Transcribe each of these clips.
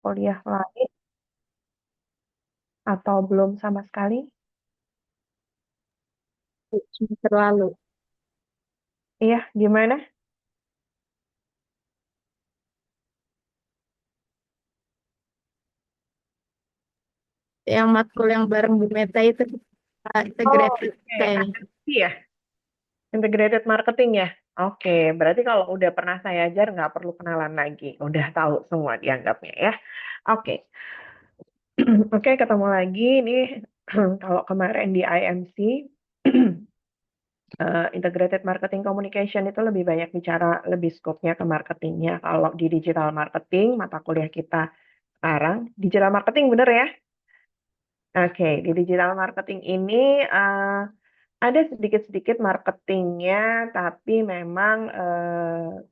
kuliah lain atau belum sama sekali? Semester lalu. Iya, gimana? Yang matkul yang bareng Bu Meta itu Oh, integrated oke. kayaknya. IMC ya, Integrated Marketing ya. Oke, berarti kalau udah pernah saya ajar nggak perlu kenalan lagi. Udah tahu semua dianggapnya ya. Oke, oke ketemu lagi. Ini kalau kemarin di IMC, Integrated Marketing Communication itu lebih banyak bicara lebih skopnya ke marketingnya. Kalau di digital marketing, mata kuliah kita sekarang, digital marketing bener ya? Oke, di digital marketing ini ada sedikit-sedikit marketingnya, tapi memang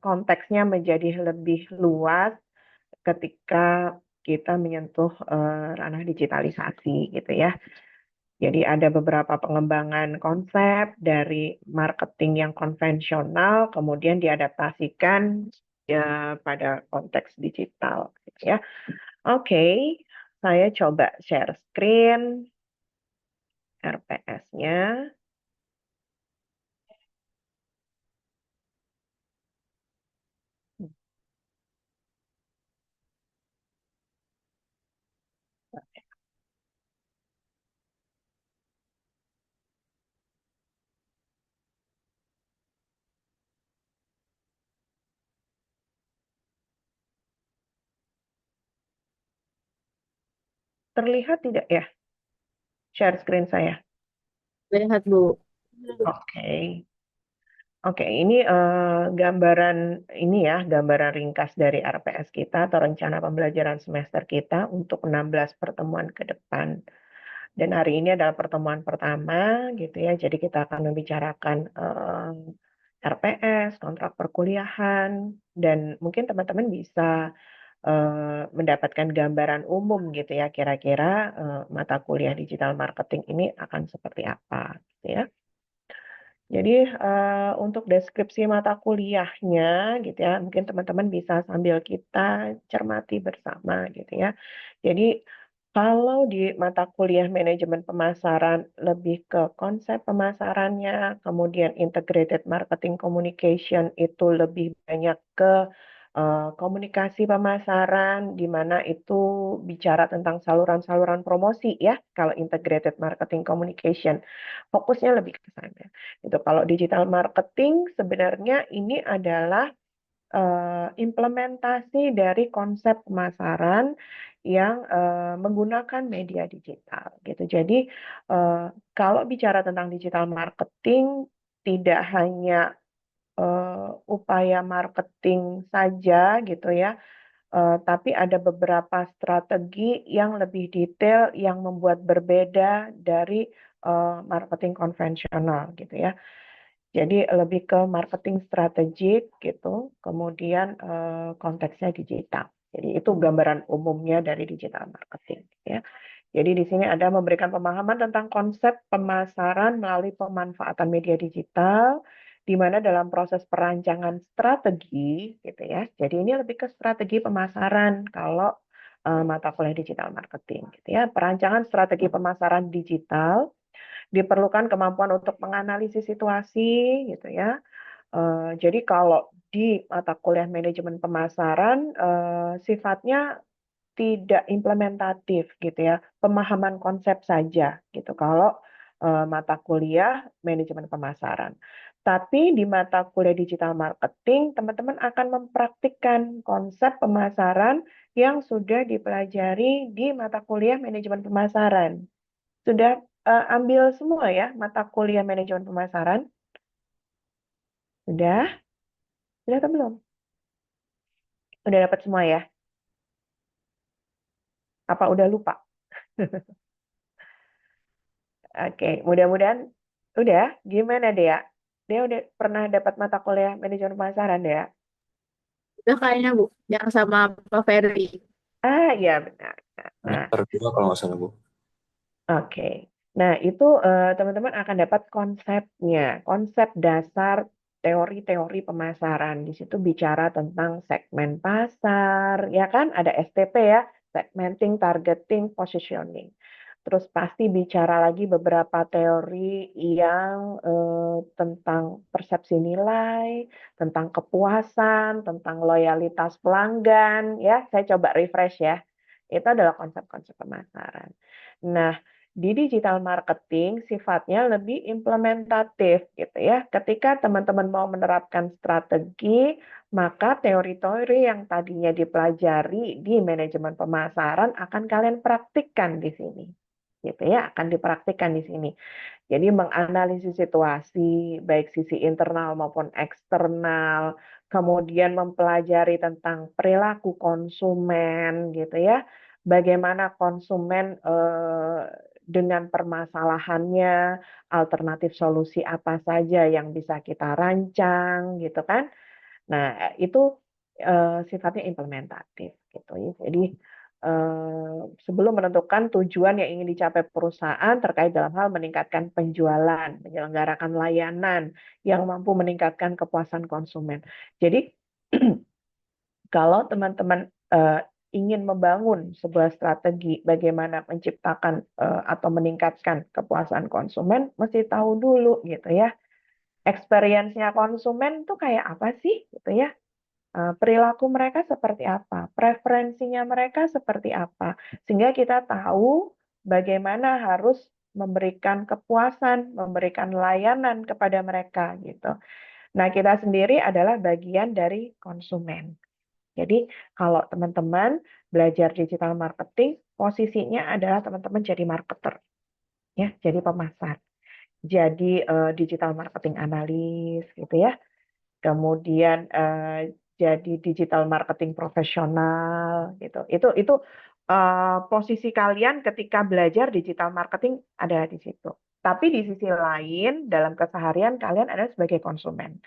konteksnya menjadi lebih luas ketika kita menyentuh ranah digitalisasi gitu ya. Jadi ada beberapa pengembangan konsep dari marketing yang konvensional, kemudian diadaptasikan pada konteks digital gitu ya. Oke, saya coba share screen RPS-nya. Terlihat tidak ya share screen saya? Lihat Bu. Oke. Oke, ini gambaran ini ya, gambaran ringkas dari RPS kita atau rencana pembelajaran semester kita untuk 16 pertemuan ke depan. Dan hari ini adalah pertemuan pertama gitu ya. Jadi kita akan membicarakan RPS, kontrak perkuliahan, dan mungkin teman-teman bisa mendapatkan gambaran umum gitu ya, kira-kira mata kuliah digital marketing ini akan seperti apa gitu ya. Jadi untuk deskripsi mata kuliahnya gitu ya, mungkin teman-teman bisa sambil kita cermati bersama gitu ya. Jadi kalau di mata kuliah manajemen pemasaran lebih ke konsep pemasarannya, kemudian integrated marketing communication itu lebih banyak ke komunikasi pemasaran, di mana itu bicara tentang saluran-saluran promosi ya, kalau integrated marketing communication, fokusnya lebih ke sana. Itu kalau digital marketing sebenarnya ini adalah implementasi dari konsep pemasaran yang menggunakan media digital gitu. Jadi eh, kalau bicara tentang digital marketing tidak hanya upaya marketing saja gitu ya, tapi ada beberapa strategi yang lebih detail yang membuat berbeda dari marketing konvensional gitu ya. Jadi lebih ke marketing strategik gitu, kemudian konteksnya digital. Jadi itu gambaran umumnya dari digital marketing ya. Jadi di sini ada memberikan pemahaman tentang konsep pemasaran melalui pemanfaatan media digital, di mana dalam proses perancangan strategi gitu ya. Jadi ini lebih ke strategi pemasaran kalau mata kuliah digital marketing gitu ya. Perancangan strategi pemasaran digital diperlukan kemampuan untuk menganalisis situasi gitu ya. Jadi kalau di mata kuliah manajemen pemasaran sifatnya tidak implementatif gitu ya, pemahaman konsep saja gitu. Kalau mata kuliah manajemen pemasaran. Tapi di mata kuliah digital marketing, teman-teman akan mempraktikkan konsep pemasaran yang sudah dipelajari di mata kuliah manajemen pemasaran. Sudah ambil semua ya mata kuliah manajemen pemasaran? Sudah? Sudah atau belum? Udah dapat semua ya? Apa udah lupa? Oke, mudah-mudahan udah. Gimana Dea? Dia udah pernah dapat mata kuliah manajemen pemasaran Dea? Udah kayaknya Bu. Yang sama Pak Ferry. Ah, iya benar. Nah, Semester 2 kalau nggak salah, Bu. oke. Nah, itu teman-teman akan dapat konsepnya, konsep dasar teori-teori pemasaran. Di situ bicara tentang segmen pasar, ya kan? Ada STP ya, segmenting, targeting, positioning. Terus pasti bicara lagi beberapa teori yang tentang persepsi nilai, tentang kepuasan, tentang loyalitas pelanggan. Ya, saya coba refresh ya. Itu adalah konsep-konsep pemasaran. Nah, di digital marketing sifatnya lebih implementatif gitu ya. Ketika teman-teman mau menerapkan strategi, maka teori-teori yang tadinya dipelajari di manajemen pemasaran akan kalian praktikkan di sini. Gitu ya, akan dipraktikkan di sini. Jadi menganalisis situasi, baik sisi internal maupun eksternal, kemudian mempelajari tentang perilaku konsumen, gitu ya. Bagaimana konsumen dengan permasalahannya, alternatif solusi apa saja yang bisa kita rancang, gitu kan. Nah, itu sifatnya implementatif, gitu ya. Jadi sebelum menentukan tujuan yang ingin dicapai perusahaan terkait dalam hal meningkatkan penjualan, menyelenggarakan layanan yang mampu meningkatkan kepuasan konsumen. Jadi kalau teman-teman ingin membangun sebuah strategi bagaimana menciptakan atau meningkatkan kepuasan konsumen, mesti tahu dulu gitu ya. Experience-nya konsumen tuh kayak apa sih gitu ya. Perilaku mereka seperti apa, preferensinya mereka seperti apa, sehingga kita tahu bagaimana harus memberikan kepuasan, memberikan layanan kepada mereka gitu. Nah, kita sendiri adalah bagian dari konsumen. Jadi, kalau teman-teman belajar digital marketing, posisinya adalah teman-teman jadi marketer, ya, jadi pemasar, jadi digital marketing analis gitu ya. Kemudian jadi digital marketing profesional gitu. Itu posisi kalian ketika belajar digital marketing ada di situ. Tapi di sisi lain dalam keseharian kalian adalah sebagai konsumen.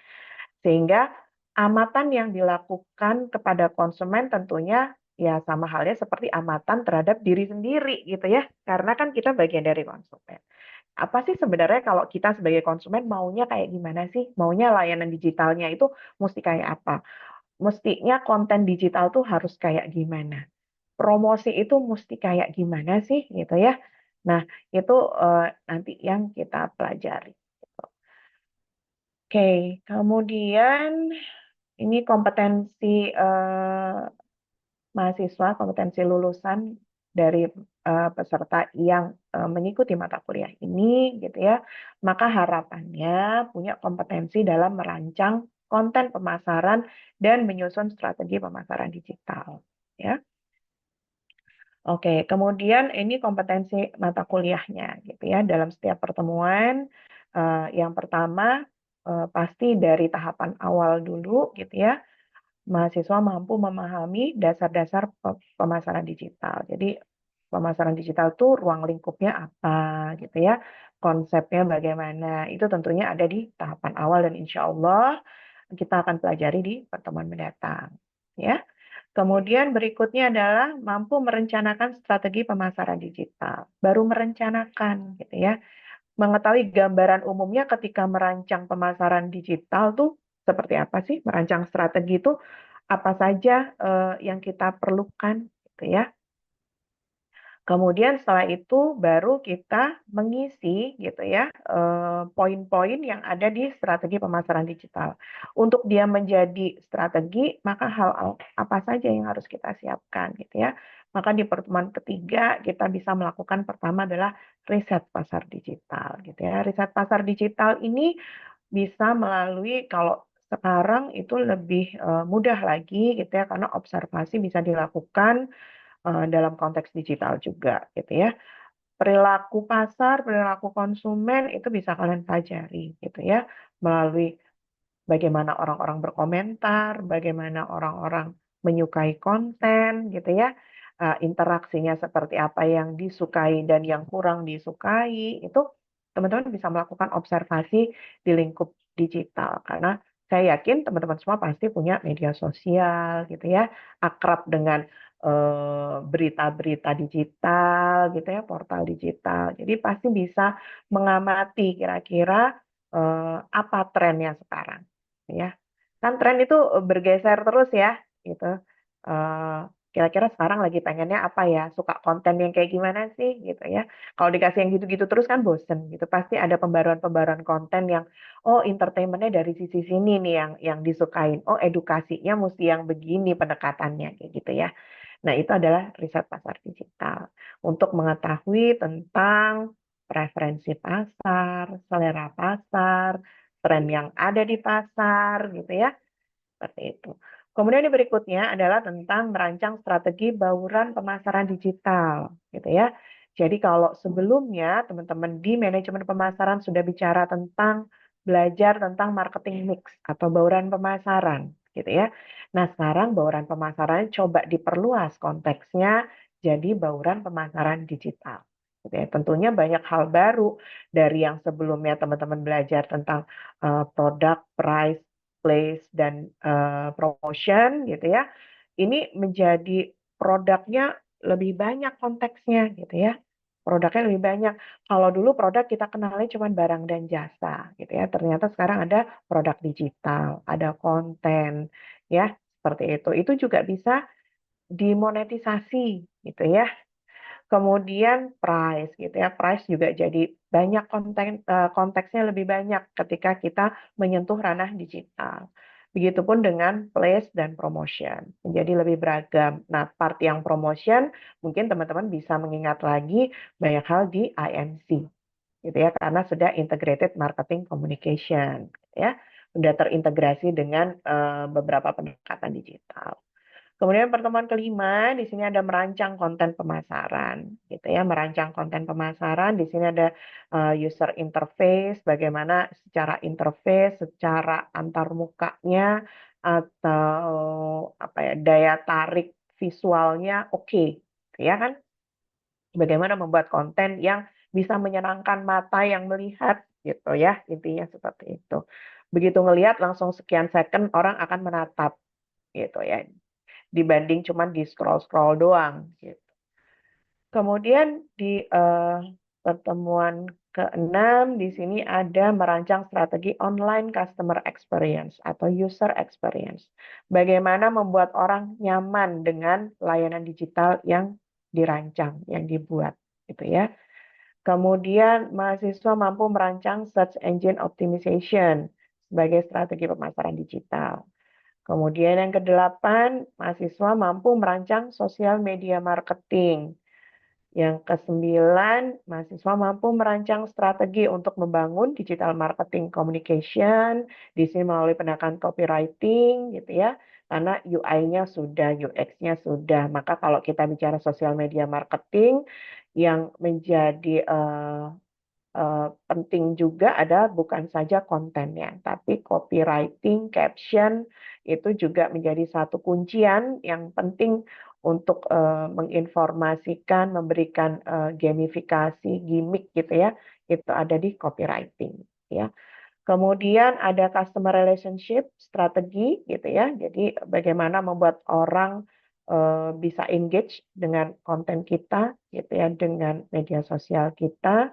Sehingga amatan yang dilakukan kepada konsumen tentunya ya sama halnya seperti amatan terhadap diri sendiri gitu ya. Karena kan kita bagian dari konsumen. Apa sih sebenarnya kalau kita sebagai konsumen maunya kayak gimana sih? Maunya layanan digitalnya itu mesti kayak apa? Mestinya konten digital tuh harus kayak gimana? Promosi itu mesti kayak gimana sih gitu ya? Nah, itu nanti yang kita pelajari. Oke, kemudian ini kompetensi mahasiswa, kompetensi lulusan dari peserta yang mengikuti mata kuliah ini, gitu ya. Maka harapannya punya kompetensi dalam merancang konten pemasaran dan menyusun strategi pemasaran digital, ya. Oke, kemudian ini kompetensi mata kuliahnya, gitu ya. Dalam setiap pertemuan, yang pertama pasti dari tahapan awal dulu, gitu ya mahasiswa mampu memahami dasar-dasar pemasaran digital. Jadi pemasaran digital itu ruang lingkupnya apa gitu ya, konsepnya bagaimana, itu tentunya ada di tahapan awal dan insya Allah kita akan pelajari di pertemuan mendatang. Ya. Kemudian berikutnya adalah mampu merencanakan strategi pemasaran digital. Baru merencanakan gitu ya mengetahui gambaran umumnya ketika merancang pemasaran digital tuh seperti apa sih? Merancang strategi itu apa saja yang kita perlukan gitu ya. Kemudian setelah itu baru kita mengisi gitu ya poin-poin yang ada di strategi pemasaran digital. Untuk dia menjadi strategi, maka hal apa saja yang harus kita siapkan gitu ya. Maka di pertemuan ketiga kita bisa melakukan pertama adalah riset pasar digital gitu ya. Riset pasar digital ini bisa melalui kalau sekarang itu lebih mudah lagi gitu ya karena observasi bisa dilakukan dalam konteks digital juga gitu ya. Perilaku pasar, perilaku konsumen itu bisa kalian pelajari gitu ya melalui bagaimana orang-orang berkomentar, bagaimana orang-orang menyukai konten gitu ya. Interaksinya seperti apa yang disukai dan yang kurang disukai itu teman-teman bisa melakukan observasi di lingkup digital karena saya yakin teman-teman semua pasti punya media sosial gitu ya, akrab dengan berita-berita digital gitu ya, portal digital. Jadi pasti bisa mengamati kira-kira apa trennya sekarang, ya. Kan tren itu bergeser terus ya, gitu. kira-kira sekarang lagi pengennya apa ya, suka konten yang kayak gimana sih gitu ya. Kalau dikasih yang gitu-gitu terus kan bosen gitu. Pasti ada pembaruan-pembaruan konten yang oh entertainmentnya dari sisi sini nih yang disukain. Oh edukasinya mesti yang begini pendekatannya kayak gitu ya. Nah, itu adalah riset pasar digital untuk mengetahui tentang preferensi pasar, selera pasar, tren yang ada di pasar gitu ya. Seperti itu. Kemudian yang berikutnya adalah tentang merancang strategi bauran pemasaran digital, gitu ya. Jadi kalau sebelumnya teman-teman di manajemen pemasaran sudah bicara tentang belajar tentang marketing mix atau bauran pemasaran, gitu ya. Nah, sekarang bauran pemasaran coba diperluas konteksnya jadi bauran pemasaran digital. Gitu ya. Tentunya banyak hal baru dari yang sebelumnya teman-teman belajar tentang produk, price, place dan promotion gitu ya. Ini menjadi produknya lebih banyak konteksnya gitu ya. Produknya lebih banyak. Kalau dulu produk kita kenalnya cuma barang dan jasa gitu ya. Ternyata sekarang ada produk digital, ada konten ya, seperti itu. Itu juga bisa dimonetisasi gitu ya. Kemudian price gitu ya, price juga jadi banyak konteksnya lebih banyak ketika kita menyentuh ranah digital. Begitupun dengan place dan promotion, menjadi lebih beragam. Nah, part yang promotion mungkin teman-teman bisa mengingat lagi banyak hal di IMC gitu ya, karena sudah integrated marketing communication gitu ya, sudah terintegrasi dengan beberapa pendekatan digital. Kemudian pertemuan kelima, di sini ada merancang konten pemasaran, gitu ya, merancang konten pemasaran. Di sini ada user interface, bagaimana secara interface, secara antarmukanya atau apa ya daya tarik visualnya oke, ya kan? Bagaimana membuat konten yang bisa menyenangkan mata yang melihat, gitu ya, intinya seperti itu. Begitu ngelihat langsung sekian second orang akan menatap, gitu ya dibanding cuma di scroll-scroll doang gitu. Kemudian di pertemuan keenam di sini ada merancang strategi online customer experience atau user experience. Bagaimana membuat orang nyaman dengan layanan digital yang dirancang, yang dibuat gitu ya. Kemudian mahasiswa mampu merancang search engine optimization sebagai strategi pemasaran digital. Kemudian yang kedelapan, mahasiswa mampu merancang sosial media marketing. Yang kesembilan, mahasiswa mampu merancang strategi untuk membangun digital marketing communication, di sini melalui pendekatan copywriting, gitu ya. Karena UI-nya sudah, UX-nya sudah. Maka kalau kita bicara sosial media marketing, yang menjadi penting juga ada bukan saja kontennya, tapi copywriting, caption itu juga menjadi satu kuncian yang penting untuk menginformasikan, memberikan gamifikasi, gimmick gitu ya, itu ada di copywriting ya. Kemudian ada customer relationship strategi gitu ya, jadi bagaimana membuat orang bisa engage dengan konten kita gitu ya, dengan media sosial kita,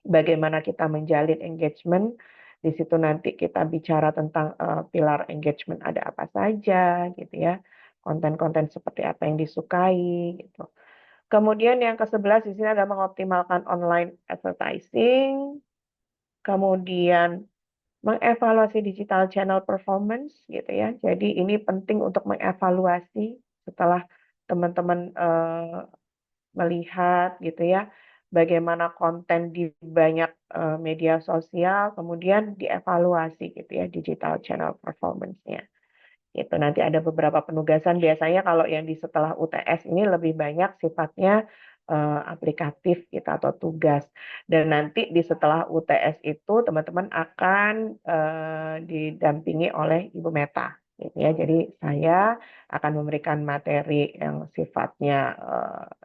bagaimana kita menjalin engagement. Di situ nanti kita bicara tentang pilar engagement ada apa saja gitu ya. Konten-konten seperti apa yang disukai gitu. Kemudian yang ke-11 di sini ada mengoptimalkan online advertising, kemudian mengevaluasi digital channel performance gitu ya. Jadi ini penting untuk mengevaluasi setelah teman-teman melihat gitu ya bagaimana konten di banyak media sosial, kemudian dievaluasi gitu ya digital channel performance-nya. Itu nanti ada beberapa penugasan biasanya kalau yang di setelah UTS ini lebih banyak sifatnya aplikatif gitu atau tugas. Dan nanti di setelah UTS itu teman-teman akan didampingi oleh Ibu Meta gitu ya. Jadi saya akan memberikan materi yang sifatnya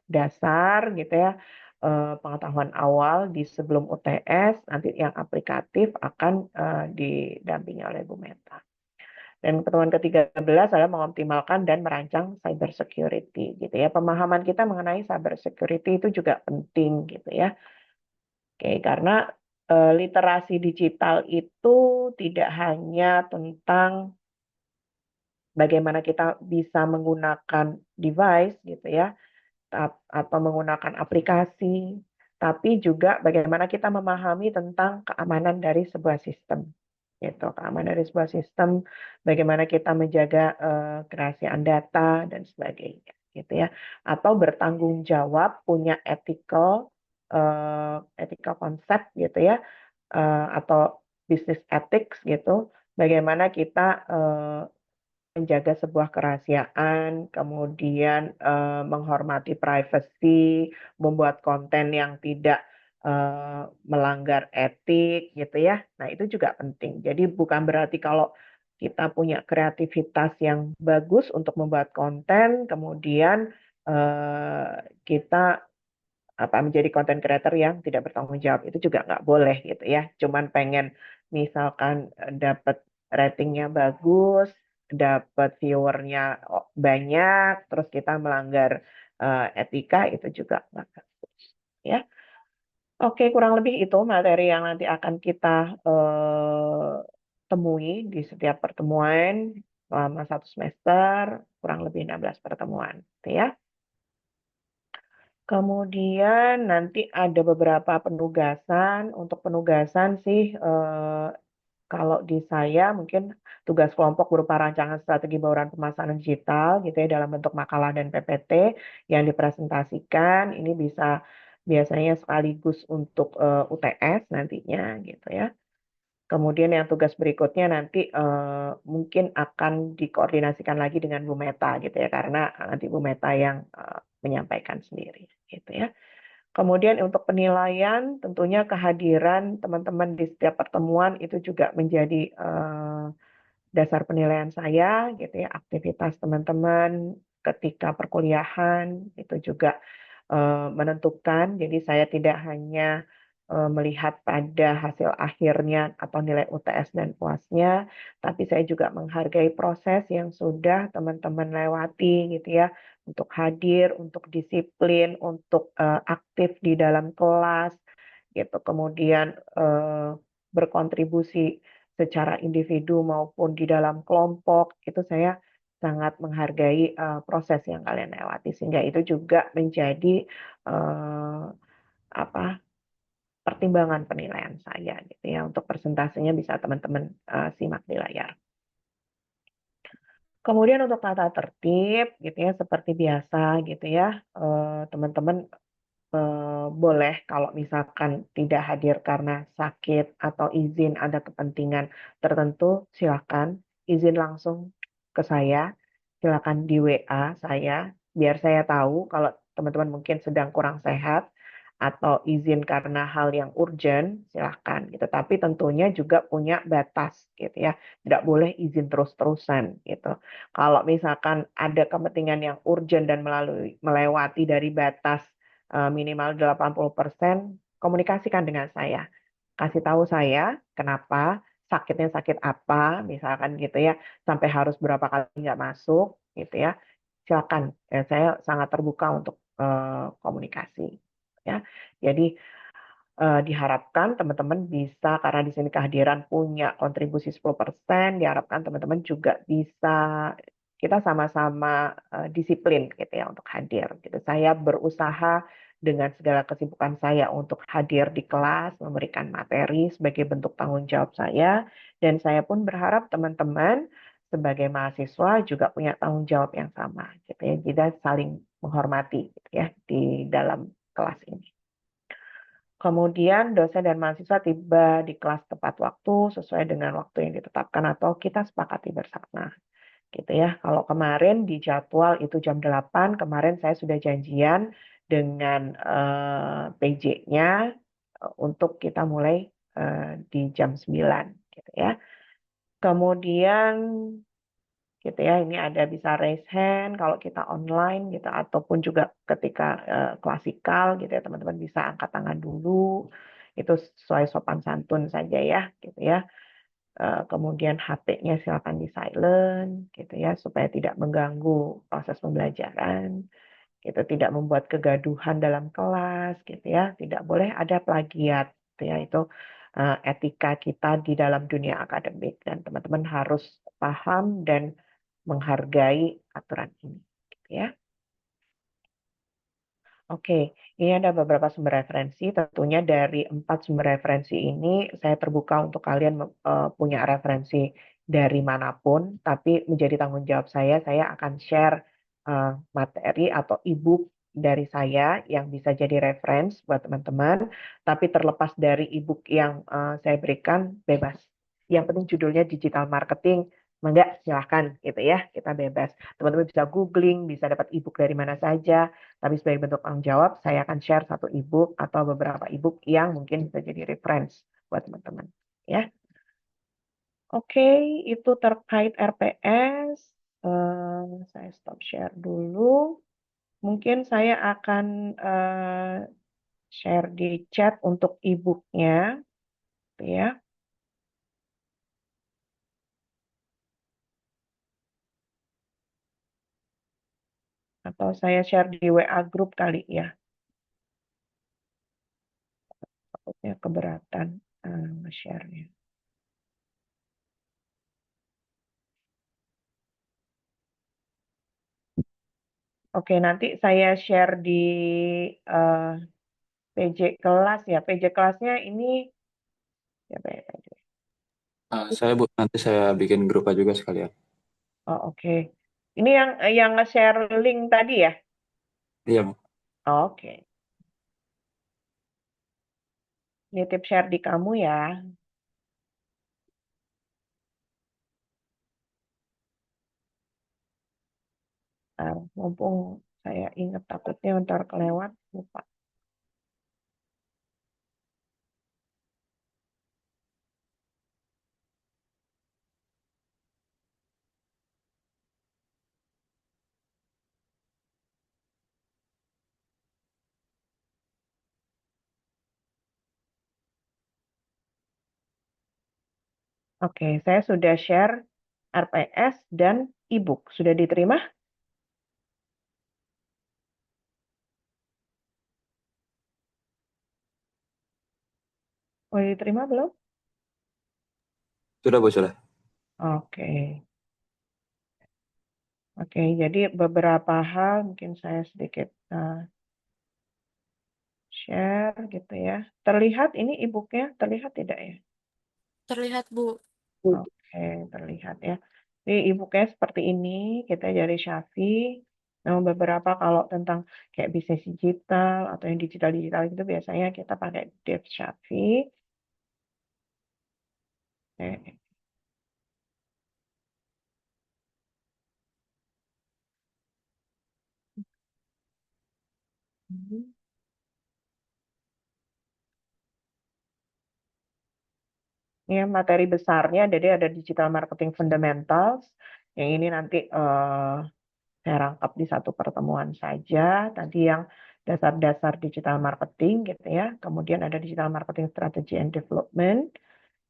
dasar gitu ya, pengetahuan awal di sebelum UTS, nanti yang aplikatif akan didampingi oleh Bu Meta. Dan pertemuan ke-13 adalah mengoptimalkan dan merancang cyber security gitu ya. Pemahaman kita mengenai cyber security itu juga penting gitu ya. Oke, karena literasi digital itu tidak hanya tentang bagaimana kita bisa menggunakan device gitu ya, atau menggunakan aplikasi, tapi juga bagaimana kita memahami tentang keamanan dari sebuah sistem. Gitu, keamanan dari sebuah sistem, bagaimana kita menjaga kerahasiaan data dan sebagainya, gitu ya. Atau bertanggung jawab, punya ethical konsep gitu ya, atau business ethics gitu, bagaimana kita menjaga sebuah kerahasiaan, kemudian menghormati privacy, membuat konten yang tidak melanggar etik gitu ya. Nah, itu juga penting. Jadi bukan berarti kalau kita punya kreativitas yang bagus untuk membuat konten, kemudian kita menjadi content creator yang tidak bertanggung jawab, itu juga nggak boleh gitu ya. Cuman pengen misalkan dapat ratingnya bagus, dapat viewernya banyak, terus kita melanggar etika, itu juga nggak bagus ya. Oke, kurang lebih itu materi yang nanti akan kita temui di setiap pertemuan selama 1 semester, kurang lebih 16 pertemuan, gitu ya. Kemudian nanti ada beberapa penugasan. Untuk penugasan sih, kalau di saya mungkin tugas kelompok berupa rancangan strategi bauran pemasaran digital gitu ya dalam bentuk makalah dan PPT yang dipresentasikan. Ini bisa biasanya sekaligus untuk UTS nantinya gitu ya. Kemudian yang tugas berikutnya nanti mungkin akan dikoordinasikan lagi dengan Bu Meta gitu ya, karena nanti Bu Meta yang menyampaikan sendiri gitu ya. Kemudian untuk penilaian, tentunya kehadiran teman-teman di setiap pertemuan itu juga menjadi dasar penilaian saya gitu ya. Aktivitas teman-teman ketika perkuliahan itu juga menentukan. Jadi saya tidak hanya melihat pada hasil akhirnya atau nilai UTS dan puasnya, tapi saya juga menghargai proses yang sudah teman-teman lewati gitu ya, untuk hadir, untuk disiplin, untuk aktif di dalam kelas gitu, kemudian berkontribusi secara individu maupun di dalam kelompok, itu saya sangat menghargai proses yang kalian lewati, sehingga itu juga menjadi eh, apa pertimbangan penilaian saya gitu ya. Untuk persentasenya bisa teman-teman simak di layar. Kemudian untuk tata tertib gitu ya, seperti biasa gitu ya, teman-teman boleh kalau misalkan tidak hadir karena sakit atau izin ada kepentingan tertentu, silakan izin langsung ke saya, silakan di WA saya, biar saya tahu kalau teman-teman mungkin sedang kurang sehat atau izin karena hal yang urgent, silakan gitu. Tapi tentunya juga punya batas gitu ya, tidak boleh izin terus-terusan gitu. Kalau misalkan ada kepentingan yang urgent dan melewati dari batas minimal 80%, komunikasikan dengan saya. Kasih tahu saya kenapa, sakitnya sakit apa, misalkan gitu ya, sampai harus berapa kali nggak masuk, gitu ya. Silakan, ya, saya sangat terbuka untuk komunikasi. Ya, jadi diharapkan teman-teman bisa, karena di sini kehadiran punya kontribusi 10%, diharapkan teman-teman juga bisa, kita sama-sama disiplin gitu ya untuk hadir gitu. Saya berusaha dengan segala kesibukan saya untuk hadir di kelas, memberikan materi sebagai bentuk tanggung jawab saya, dan saya pun berharap teman-teman sebagai mahasiswa juga punya tanggung jawab yang sama gitu ya. Kita saling menghormati gitu ya di dalam kelas ini. Kemudian dosen dan mahasiswa tiba di kelas tepat waktu sesuai dengan waktu yang ditetapkan atau kita sepakati bersama. Gitu ya. Kalau kemarin di jadwal itu jam 8, kemarin saya sudah janjian dengan PJ-nya untuk kita mulai di jam 9 gitu ya. Kemudian gitu ya, ini ada bisa raise hand kalau kita online gitu, ataupun juga ketika klasikal gitu ya, teman-teman bisa angkat tangan dulu, itu sesuai sopan santun saja ya gitu ya. Kemudian HP-nya silakan di silent gitu ya, supaya tidak mengganggu proses pembelajaran gitu, tidak membuat kegaduhan dalam kelas gitu ya, tidak boleh ada plagiat gitu ya. Itu etika kita di dalam dunia akademik, dan teman-teman harus paham dan menghargai aturan ini, gitu ya. Oke, ini ada beberapa sumber referensi. Tentunya dari 4 sumber referensi ini, saya terbuka untuk kalian punya referensi dari manapun, tapi menjadi tanggung jawab saya akan share materi atau e-book dari saya yang bisa jadi reference buat teman-teman. Tapi terlepas dari e-book yang saya berikan, bebas. Yang penting judulnya digital marketing, enggak silahkan gitu ya, kita bebas. Teman-teman bisa googling, bisa dapat e-book dari mana saja. Tapi sebagai bentuk tanggung jawab, saya akan share satu e-book atau beberapa e-book yang mungkin bisa jadi reference buat teman-teman. Ya, oke, itu terkait RPS. Saya stop share dulu. Mungkin saya akan share di chat untuk e-booknya, gitu ya. Atau saya share di WA group kali ya. Takutnya keberatan share-nya. Oke, nanti saya share di eh, PJ kelas ya. PJ kelasnya ini siapa ya tadi? Saya Bu, nanti saya bikin grup aja juga sekalian. Oh, oke. Ini yang nge-share link tadi ya? Iya Bu. Oke. Nitip share di kamu ya. Mumpung saya ingat takutnya ntar kelewat lupa. Oke, saya sudah share RPS dan e-book. Sudah diterima? Oh, diterima belum? Sudah Bu, sudah. Oke. Oke, jadi beberapa hal mungkin saya sedikit share gitu ya. Terlihat ini e-booknya? Terlihat tidak ya? Terlihat, Bu. Oke, terlihat ya. Jadi e-booknya seperti ini, kita dari Shafi. Nah, beberapa kalau tentang kayak bisnis digital atau yang digital-digital itu biasanya kita pakai Dev Shafi. Oke. Ini materi besarnya, jadi ada Digital Marketing Fundamentals. Yang ini nanti saya rangkap di satu pertemuan saja. Tadi yang dasar-dasar digital marketing gitu ya. Kemudian ada digital marketing strategy and development.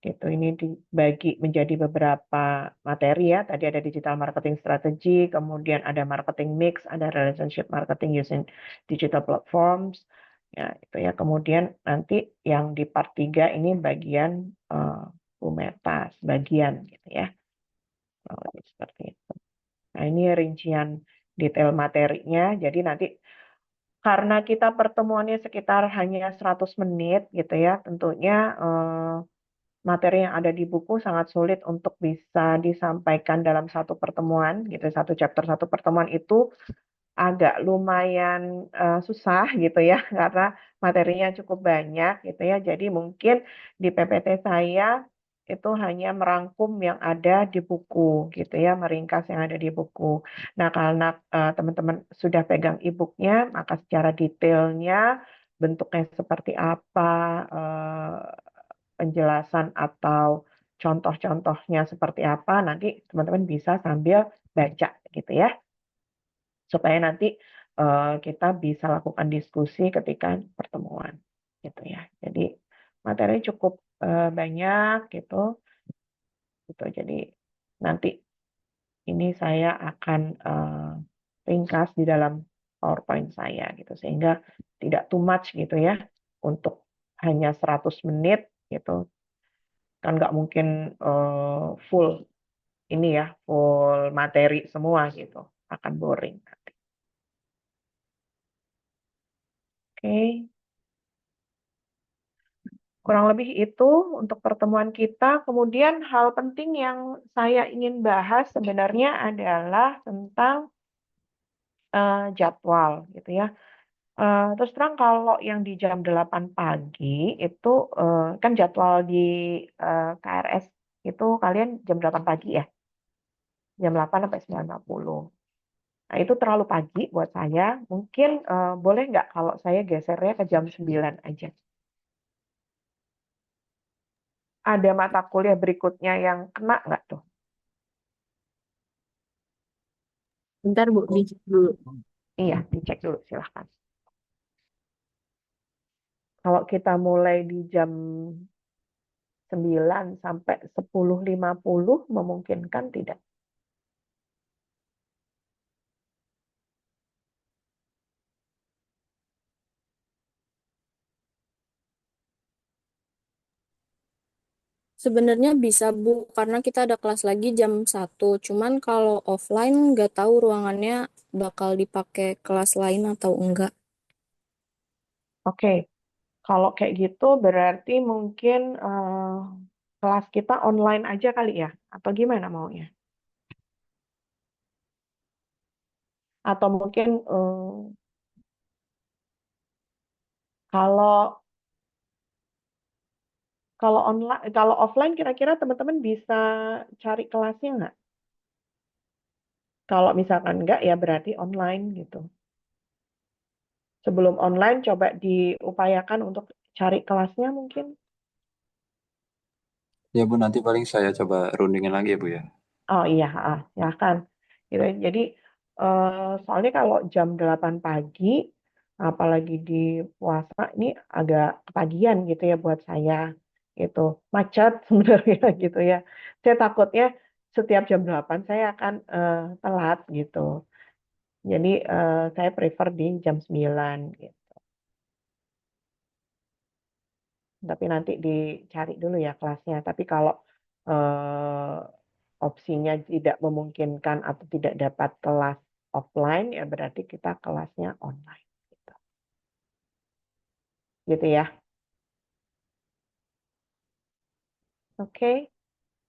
Gitu, ini dibagi menjadi beberapa materi ya. Tadi ada digital marketing strategy, kemudian ada marketing mix, ada relationship marketing using digital platforms. Ya, itu ya. Kemudian nanti yang di part 3 ini bagian Meta, bagian gitu ya. Seperti itu. Nah, ini rincian detail materinya. Jadi nanti karena kita pertemuannya sekitar hanya 100 menit gitu ya, tentunya materi yang ada di buku sangat sulit untuk bisa disampaikan dalam satu pertemuan gitu, satu chapter satu pertemuan itu agak lumayan susah gitu ya karena materinya cukup banyak gitu ya. Jadi mungkin di PPT saya itu hanya merangkum yang ada di buku gitu ya, meringkas yang ada di buku. Nah, karena teman-teman sudah pegang e-booknya, maka secara detailnya bentuknya seperti apa, penjelasan atau contoh-contohnya seperti apa, nanti teman-teman bisa sambil baca gitu ya supaya nanti kita bisa lakukan diskusi ketika pertemuan gitu ya. Jadi materi cukup banyak gitu gitu. Jadi nanti ini saya akan ringkas di dalam PowerPoint saya gitu sehingga tidak too much gitu ya untuk hanya 100 menit gitu kan nggak mungkin full ini ya, full materi semua gitu. Akan boring nanti. Oke. Kurang lebih itu untuk pertemuan kita. Kemudian hal penting yang saya ingin bahas sebenarnya adalah tentang jadwal gitu ya. Terus terang kalau yang di jam 8 pagi itu kan jadwal di KRS itu kalian jam 8 pagi ya. Jam 8 sampai 9.50. Nah, itu terlalu pagi buat saya. Mungkin boleh nggak kalau saya gesernya ke jam 9 aja. Ada mata kuliah berikutnya yang kena nggak tuh? Bentar Bu, dicek dulu. Iya, dicek dulu silahkan. Kalau kita mulai di jam 9 sampai 10.50 memungkinkan tidak? Sebenarnya bisa Bu, karena kita ada kelas lagi jam 1. Cuman kalau offline nggak tahu ruangannya bakal dipakai kelas lain atau enggak. Oke, kalau kayak gitu berarti mungkin kelas kita online aja kali ya? Atau gimana maunya? Atau mungkin kalau kalau online, kalau offline kira-kira teman-teman bisa cari kelasnya nggak? Kalau misalkan nggak ya berarti online gitu. Sebelum online coba diupayakan untuk cari kelasnya mungkin. Ya Bu, nanti paling saya coba rundingin lagi ya Bu ya. Oh iya, silakan. Gitu. Jadi soalnya kalau jam 8 pagi, apalagi di puasa ini agak kepagian gitu ya buat saya. Gitu. Macet sebenarnya gitu ya. Saya takutnya setiap jam 8 saya akan telat gitu. Jadi saya prefer di jam 9 gitu. Tapi nanti dicari dulu ya kelasnya. Tapi kalau eh, opsinya tidak memungkinkan atau tidak dapat kelas offline, ya berarti kita kelasnya online. Gitu, gitu ya. Oke,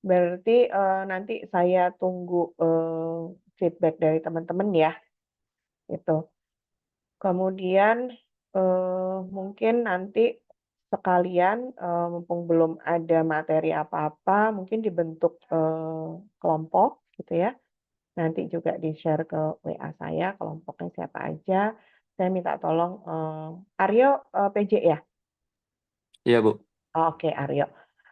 berarti nanti saya tunggu feedback dari teman-teman ya. Itu. Kemudian mungkin nanti sekalian mumpung belum ada materi apa-apa, mungkin dibentuk kelompok gitu ya. Nanti juga di-share ke WA saya, kelompoknya siapa aja. Saya minta tolong, Aryo PJ ya? Iya Bu. Oh, oke, Aryo.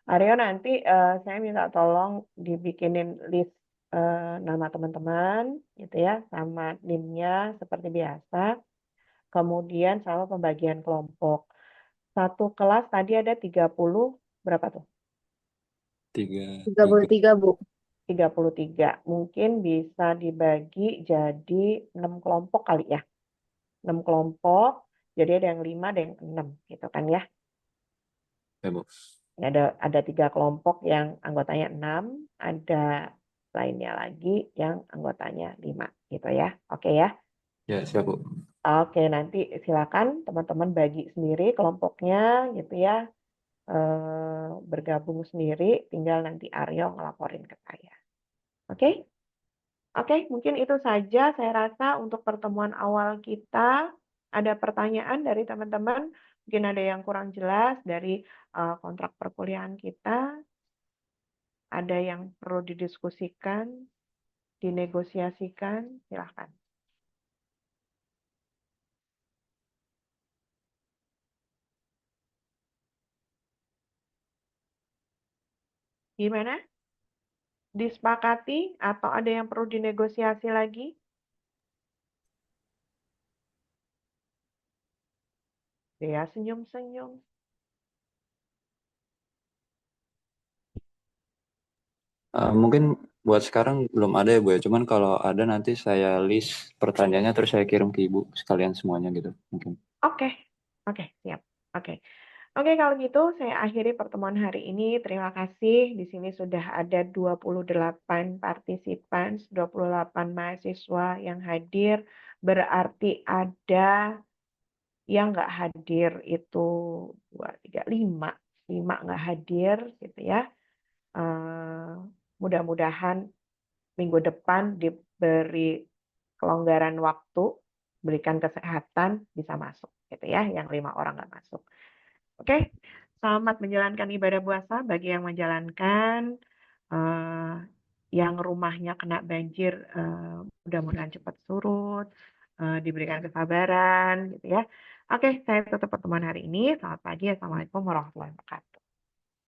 Aryo nanti saya minta tolong dibikinin list nama teman-teman gitu ya, sama NIM-nya seperti biasa. Kemudian sama pembagian kelompok. Satu kelas tadi ada 30, berapa tuh? Tiga, tiga tiga. puluh tiga Bu. 33. Mungkin bisa dibagi jadi 6 kelompok kali ya. 6 kelompok, jadi ada yang 5, ada yang 6 gitu kan ya. Ya Bu. Ada 3 kelompok yang anggotanya 6, ada lainnya lagi yang anggotanya 5 gitu ya. Oke ya. Ya siap Bu. Oke, nanti silakan teman-teman bagi sendiri kelompoknya gitu ya. Bergabung sendiri, tinggal nanti Aryo ngelaporin ke saya. Oke? Oke, mungkin itu saja saya rasa untuk pertemuan awal kita. Ada pertanyaan dari teman-teman? Mungkin ada yang kurang jelas dari kontrak perkuliahan kita. Ada yang perlu didiskusikan, dinegosiasikan? Silahkan. Gimana? Disepakati atau ada yang perlu dinegosiasi lagi? Ya, senyum-senyum. Mungkin buat sekarang belum ada ya Bu ya. Cuman kalau ada nanti saya list pertanyaannya terus saya kirim ke Ibu sekalian semuanya gitu. Mungkin. Oke, oke, siap. Oke. Oke, kalau gitu saya akhiri pertemuan hari ini. Terima kasih. Di sini sudah ada 28 partisipan, 28 mahasiswa yang hadir. Berarti ada yang nggak hadir itu 2, 3, 5. 5 nggak hadir gitu ya. Eh, Mudah-mudahan minggu depan diberi kelonggaran waktu, berikan kesehatan, bisa masuk gitu ya. Yang 5 orang nggak masuk. Oke, selamat menjalankan ibadah puasa bagi yang menjalankan. eh, yang rumahnya kena banjir, mudah-mudahan cepat surut, diberikan kesabaran, gitu ya. Oke, saya tutup pertemuan hari ini. Selamat pagi, assalamualaikum warahmatullahi wabarakatuh.